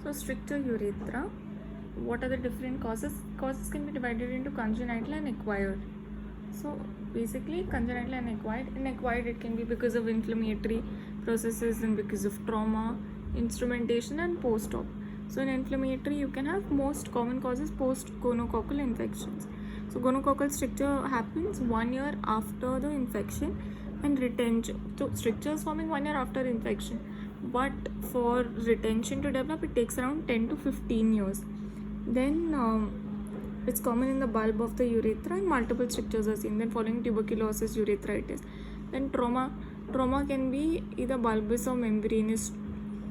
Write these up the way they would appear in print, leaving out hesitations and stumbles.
So stricture urethra. What are the different causes? Causes can be divided into congenital and acquired. So basically congenital and acquired. In acquired it can be because of inflammatory processes and because of trauma, instrumentation and post-op. So in inflammatory you can have most common causes post-gonococcal infections. So gonococcal stricture happens 1 year after the infection and retention. So strictures forming 1 year after infection, but for retention to develop it takes around 10 to 15 years. Then it's common in the bulb of the urethra and multiple strictures are seen. Then following tuberculosis, urethritis. Then trauma can be either bulbous or membranous.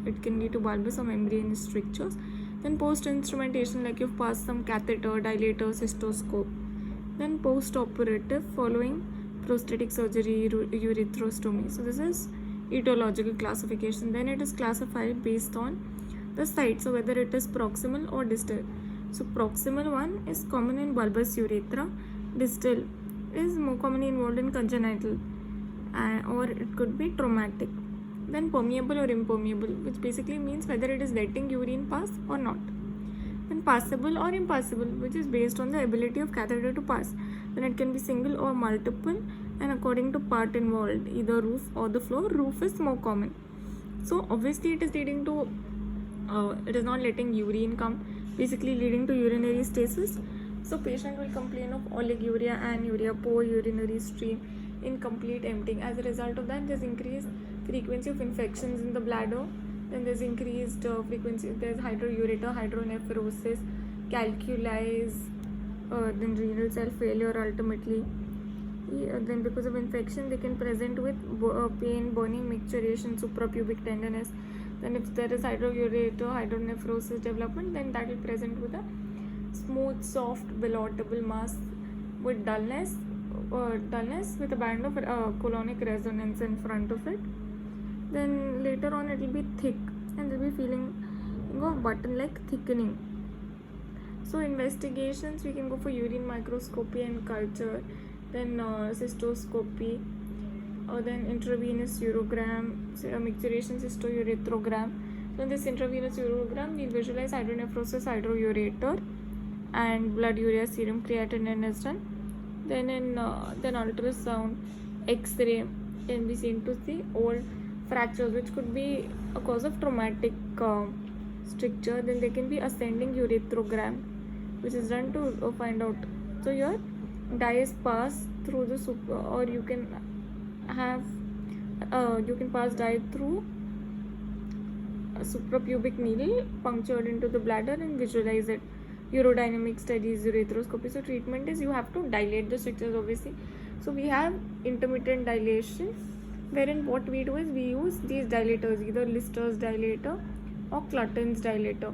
It can lead to bulbous or membranous strictures. Then post instrumentation, like you've passed some catheter, dilator, cystoscope. Then post operative following prosthetic surgery, urethrostomy. So this is etiological classification. Then it is classified based on the site, so whether it is proximal or distal. So proximal one is common in bulbous urethra, distal is more commonly involved in congenital, or it could be traumatic. Then permeable or impermeable, which basically means whether it is letting urine pass or not. Then passable or impassable, which is based on the ability of catheter to pass. Then it can be single or multiple, and according to part involved, either roof or the floor. Roof is more common. So obviously it is leading to it is not letting urine come, basically leading to urinary stasis. So patient will complain of oliguria, anuria, poor urinary stream, incomplete emptying. As a result of that, there's increased frequency of infections in the bladder. Then there's increased frequency, there's hydroureter, hydronephrosis, calculitis, then renal cell failure ultimately. Then because of infection they can present with pain, burning, micturition, suprapubic tenderness. Then if there is hydroureter, hydronephrosis development, then that will present with a smooth, soft, velotable mass with dullness with a band of colonic resonance in front of it. Then later on it will be thick and there will be feeling of button-like thickening. So investigations, we can go for urine microscopy and culture, then cystoscopy, then intravenous urogram, micturition cystourethrogram. So in this intravenous urogram, we visualize hydronephrosis, hydroureter, and blood urea serum creatinine is done. Then in then ultrasound, X-ray can be seen to see old fractures, which could be a cause of traumatic stricture. Then there can be ascending urethrogram, which is done to find out. So here dyes pass through the or you can have you can pass dye through a suprapubic needle punctured into the bladder and visualize it. Urodynamic studies, urethroscopy. So treatment is you have to dilate the strictures obviously. So we have intermittent dilation, wherein what we do is we use these dilators, either Lister's dilator or Clutton's dilator,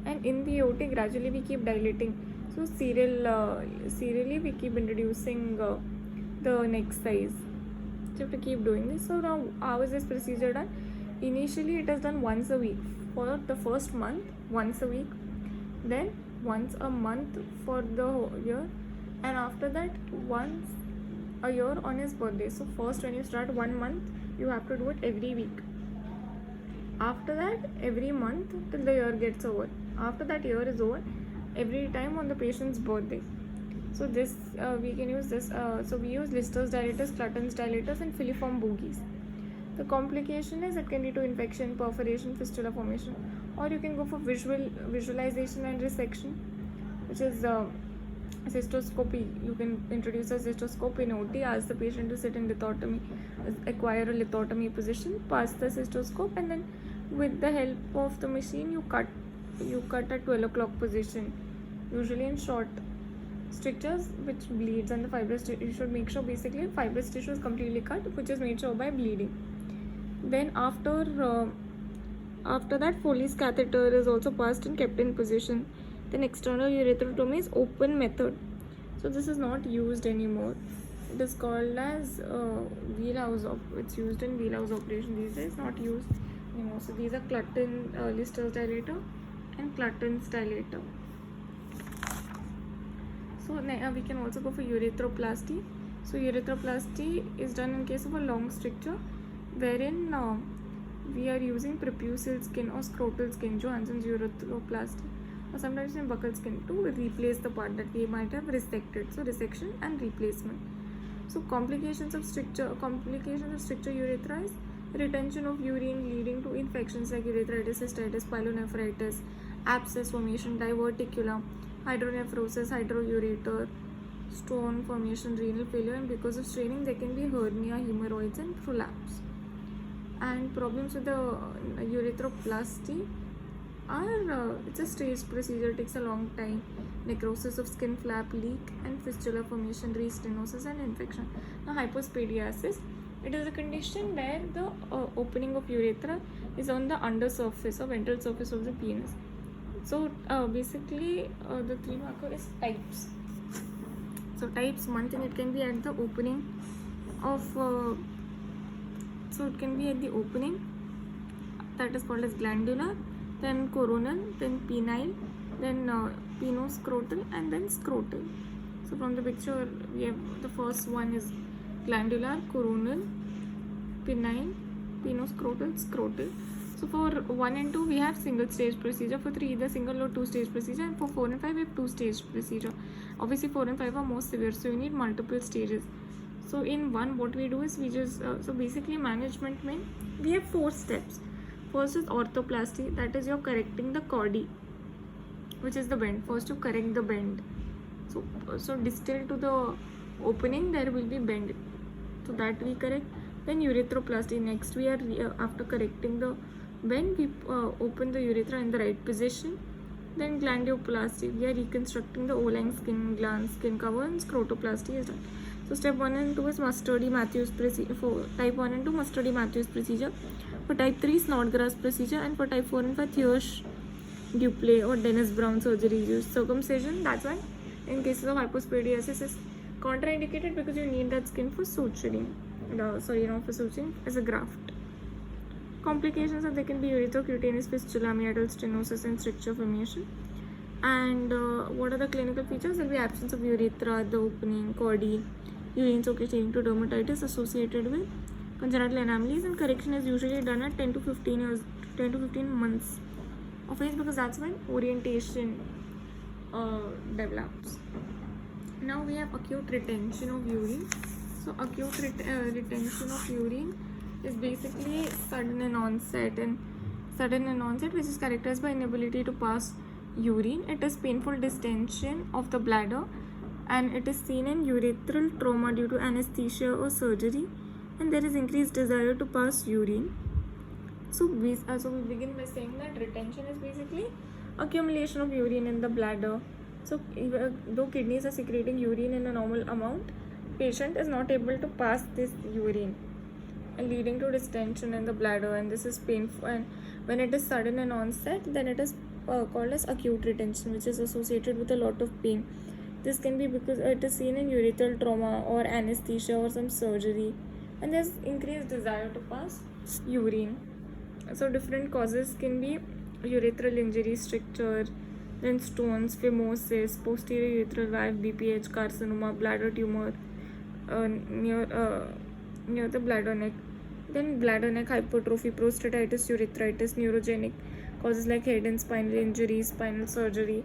and in the OT gradually we keep dilating. So serially we keep introducing the next size. So you have to keep doing this. So now how is this procedure done? Initially it is done once a week for the first month, once a week, then once a month for the whole year, and after that once a year on his birthday. So first when you start 1 month, you have to do it every week. After that every month till the year gets over. After that year is over, every time on the patient's birthday. So this we can use this. So we use Lister's dilators, Clutton's dilators, and filiform bogies. The complication is it can lead to infection, perforation, fistula formation, or you can go for visualization and resection, which is cystoscopy. You can introduce a cystoscope in OT, ask the patient to sit in lithotomy, acquire a lithotomy position, pass the cystoscope, and then with the help of the machine you cut at 12 o'clock position, usually in short strictures which bleeds, and the fibrous you should make sure basically fibrous tissue is completely cut, which is made sure by bleeding. Then after that Foley's catheter is also passed and kept in position. Then external urethrotomy is open method, so this is not used anymore. It is called as wheelhouse it's used in wheelhouse operation these days, not used anymore. So these are Clutton, Lister's dilator and Clutton's dilator. So we can also go for urethroplasty. So urethroplasty is done in case of a long stricture, wherein we are using preputial skin or scrotal skin, Johansson's urethroplasty, or sometimes in buccal skin, to replace the part that we might have resected. So resection and replacement. So complications of stricture urethra is retention of urine leading to infections like urethritis, cystitis, pyelonephritis, abscess formation, diverticulum, hydronephrosis, hydroureter, stone formation, renal failure, and because of straining there can be hernia, hemorrhoids, and prolapse. And problems with the urethroplasty are it's a staged procedure, takes a long time, necrosis of skin flap, leak, and fistula formation, restenosis, and infection. Now hypospadiasis, it is a condition where the opening of urethra is on the undersurface or ventral surface of the penis. So basically the three marker is types. So types, one thing, it can be at the opening of so it can be at the opening, that is called as glandular, then coronal, then penile, then pinoscrotal, and then scrotal. So from the picture we have the first one is glandular, coronal, penile, pinoscrotal, scrotal. So for 1 and 2 we have single stage procedure, for 3 either single or 2 stage procedure, and for 4 and 5 we have 2 stage procedure. Obviously 4 and 5 are more severe, so you need multiple stages. So in one, what we do is we just so basically management mean we have 4 steps. First is orthoplasty, that is you're correcting the chordae, which is the bend. First you correct the bend. So distal to the opening there will be bend, so that we correct. Then urethroplasty, next we are after correcting the bend we open the urethra in the right position. Then glandioplasty, we are reconstructing the O-line skin, gland, skin cover, and scrotoplasty is done. So step 1 and 2 is Mustardy-Matthews procedure. For type 1 and 2 Mustardy-Matthews procedure. For type 3 Snodgrass procedure, and for type 4 and 5 Thiersch Duplay or Dennis Brown surgery used. Circumcision, that's why in cases of hypospadiasis is contraindicated because you need that skin for suturing. For suturing as a graft. Complications are there can be urethocutaneous fistula, meatal stenosis, and stricture formation. And what are the clinical features? There will be absence of urethra at the opening, chordae, urine soakage leading to dermatitis associated with congenital anomalies, and correction is usually done at 10 to 15 months of age, because that's when orientation develops. Now we have acute retention of urine. So acute retention of urine is basically sudden in onset, which is characterized by inability to pass urine. It is painful distension of the bladder, and it is seen in urethral trauma due to anesthesia or surgery, and there is increased desire to pass urine. So we begin by saying that retention is basically accumulation of urine in the bladder. So though kidneys are secreting urine in a normal amount, patient is not able to pass this urine, and leading to distension in the bladder, and this is painful. And when it is sudden in onset, then it is called as acute retention, which is associated with a lot of pain. This can be because it is seen in urethral trauma or anesthesia or some surgery, and there's increased desire to pass urine. So different causes can be urethral injury, stricture, then stones, phimosis, posterior urethral valve, BPH, carcinoma, bladder tumor near the bladder neck. Then bladder neck hypertrophy, prostatitis, urethritis, neurogenic causes like head and spinal injury, spinal surgery.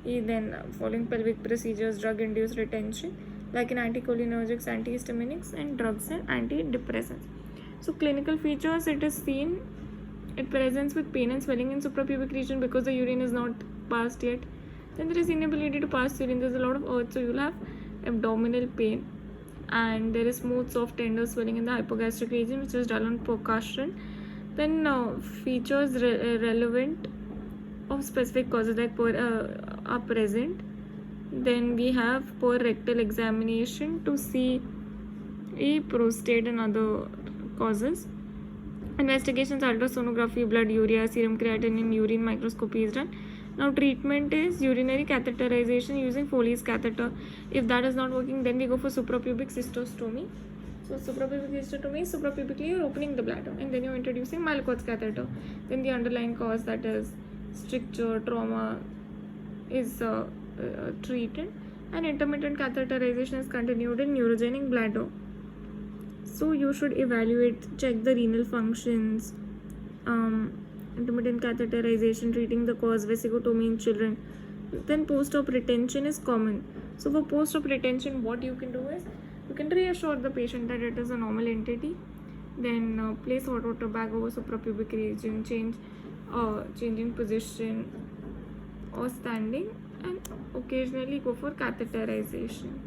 Then following pelvic procedures, drug-induced retention like in anticholinergics, antihistaminics, and drugs and antidepressants. So clinical features, it is seen, it presents with pain and swelling in suprapubic region because the urine is not passed yet. Then there is inability to pass urine, there's a lot of earth, so you'll have abdominal pain, and there is smooth, soft, tender swelling in the hypogastric region, which is dull on percussion. Then features relevant of specific causes like are present. Then we have poor rectal examination to see a prostate and other causes. Investigations, ultrasonography, blood urea, serum creatinine, urine microscopy is done. Now treatment is urinary catheterization using Foley's catheter. If that is not working, then we go for suprapubic cystostomy. So suprapubic cystostomy is suprapubically you're opening the bladder, and then you're introducing Malakot's catheter. Then the underlying cause, that is stricture, trauma, is treated, and intermittent catheterization is continued in neurogenic bladder. So you should evaluate, check the renal functions, intermittent catheterization, treating the cause, vesicotomy in children. Then post-op retention is common. So for post-op retention, what you can do is you can reassure the patient that it is a normal entity. Then place hot water bag over suprapubic region, changing position or standing, and occasionally go for catheterization.